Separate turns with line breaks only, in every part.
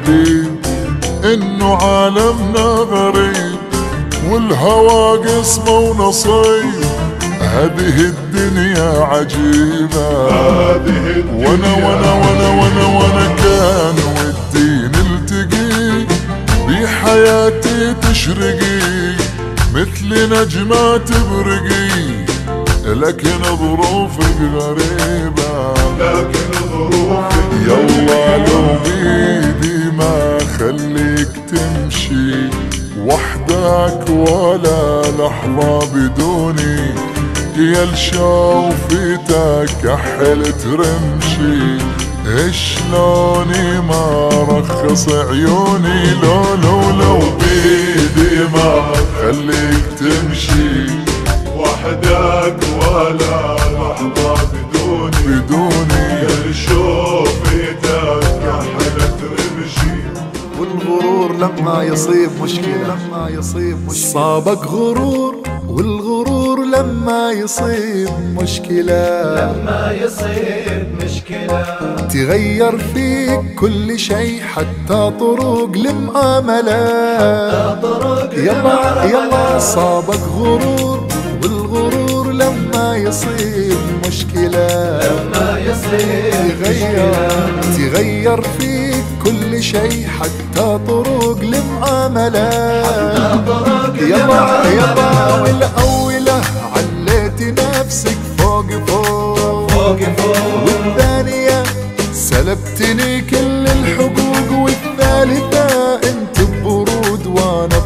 حبيب انه عالمنا غريب، والهوى قسمه ونصيب، هذه الدنيا عجيبة. وانا كان ودي نلتقي، بحياتي تشرقي مثل نجمة تبرقي، لكن ظروفك غريبة. يلا لو بيدي ما خليك تمشي وحدك ولا لحظة بدوني، يا الشوفتك كحلت رمشي، شلوني ما رخص عيوني. لو بيدي ما خليك تمشي
وحدك ولا لحظة بدوني، يا شوفتك كحلت رمشي.
والغرور لما يصيب مشكلة صابك غرور، والغرور لما يصيب مشكلة تغير فيك كل شيء حتى طرق المعاملة. يلا صابك غرور، والغرور لما يصيب مشكلة تغير فيك كل شيء حتى طرق المعاملة. يلا والأولى عليتي نفسك فوق، والثانية سلبتني كل الحقوق، والثالثة انت ببرود وانا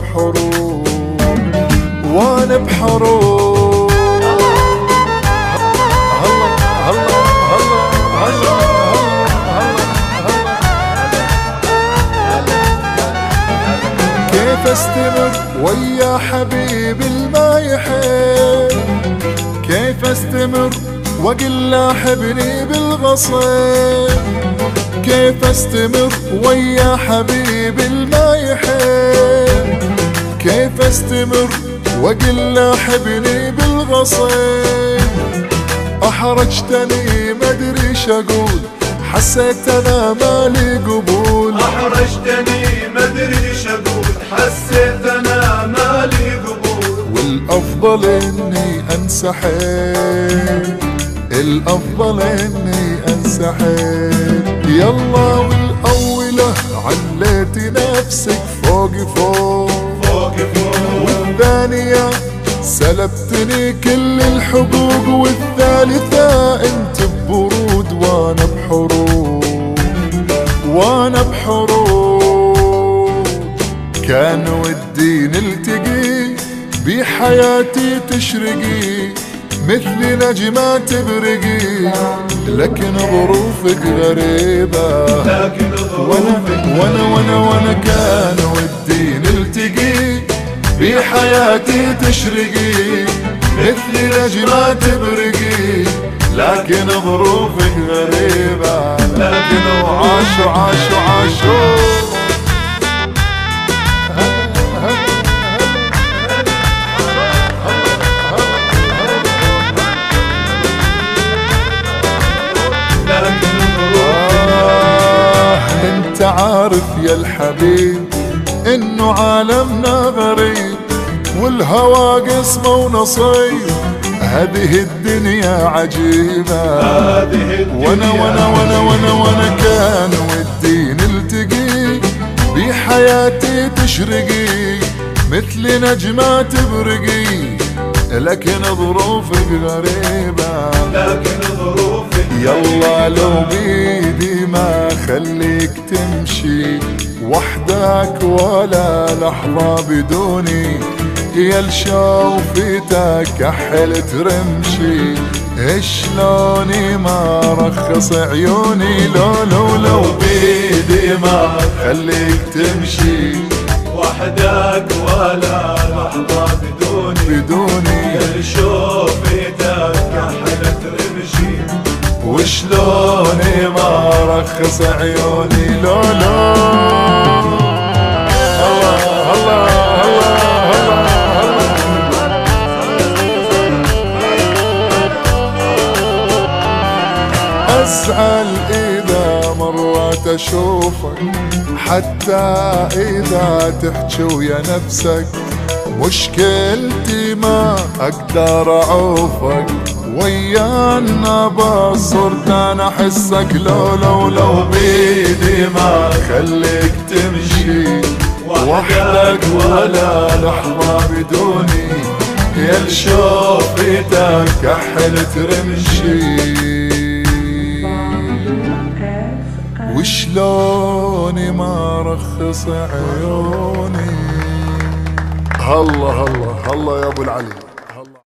بحروب. كيف استمر ويا حبيب الما يحب، كيف استمر واقل لاحبني بالغصب، كيف استمر ويا حبيب الما يحب، كيف استمر واقل لاحبني بالغصب. احرجتني ما ادري ايش اقول، حسيت انا مالي قبول.
احرجتني ما ادري ايش اقول، حسيت انا مالي قبول.
والافضل اني انسحب، الافضل اني انسحب. يلا والاولى عليتي نفسك فوق، والثانية سلبتني كل الحقوق، والثالثة انت ببرود وانا بحروب. كان ودي نلتقي بحياتي تشرقي مثل نجمة تبرقي، لكن ظروفك غريبة. وانا كان ودي نلتقي بحياتي تشرقي مثل نجمة تبرقي، لكن ظروفك غريبة. لكن عاشوا انت عارف يا الحبيب انه عالمنا غريب، والهوى قسمه ونصيب، هذه الدنيا عجيبة. وانا كان ودي نلتقي بحياتي تشرقي مثل نجمة تبرقي، لكن ظروفك غريبة. يلا لو بيدي ما خليك تمشي وحدك ولا لحظة بدوني، يا الشوفتك كحلت رمشي، شلوني ما رخص عيوني. لو بيدي ما خليك تمشي
وحدك ولا لحظة بدوني، يا شوفتك كحلت رمشي،
وشلوني ما رخص عيوني. أزعل إذا مرات أشوفك حتى إذا تحكي ويا نفسك مشكلتي ما أقدر أعوفك، ويا النبض صرت أنا أحسك. لو بيدي ما خليك تمشي وحدك ولا لحظة بدوني، يا لشوفتك كحلت رمشي. وشلوني ما رخص عيوني. هلا هلا هلا يا ابو العلي.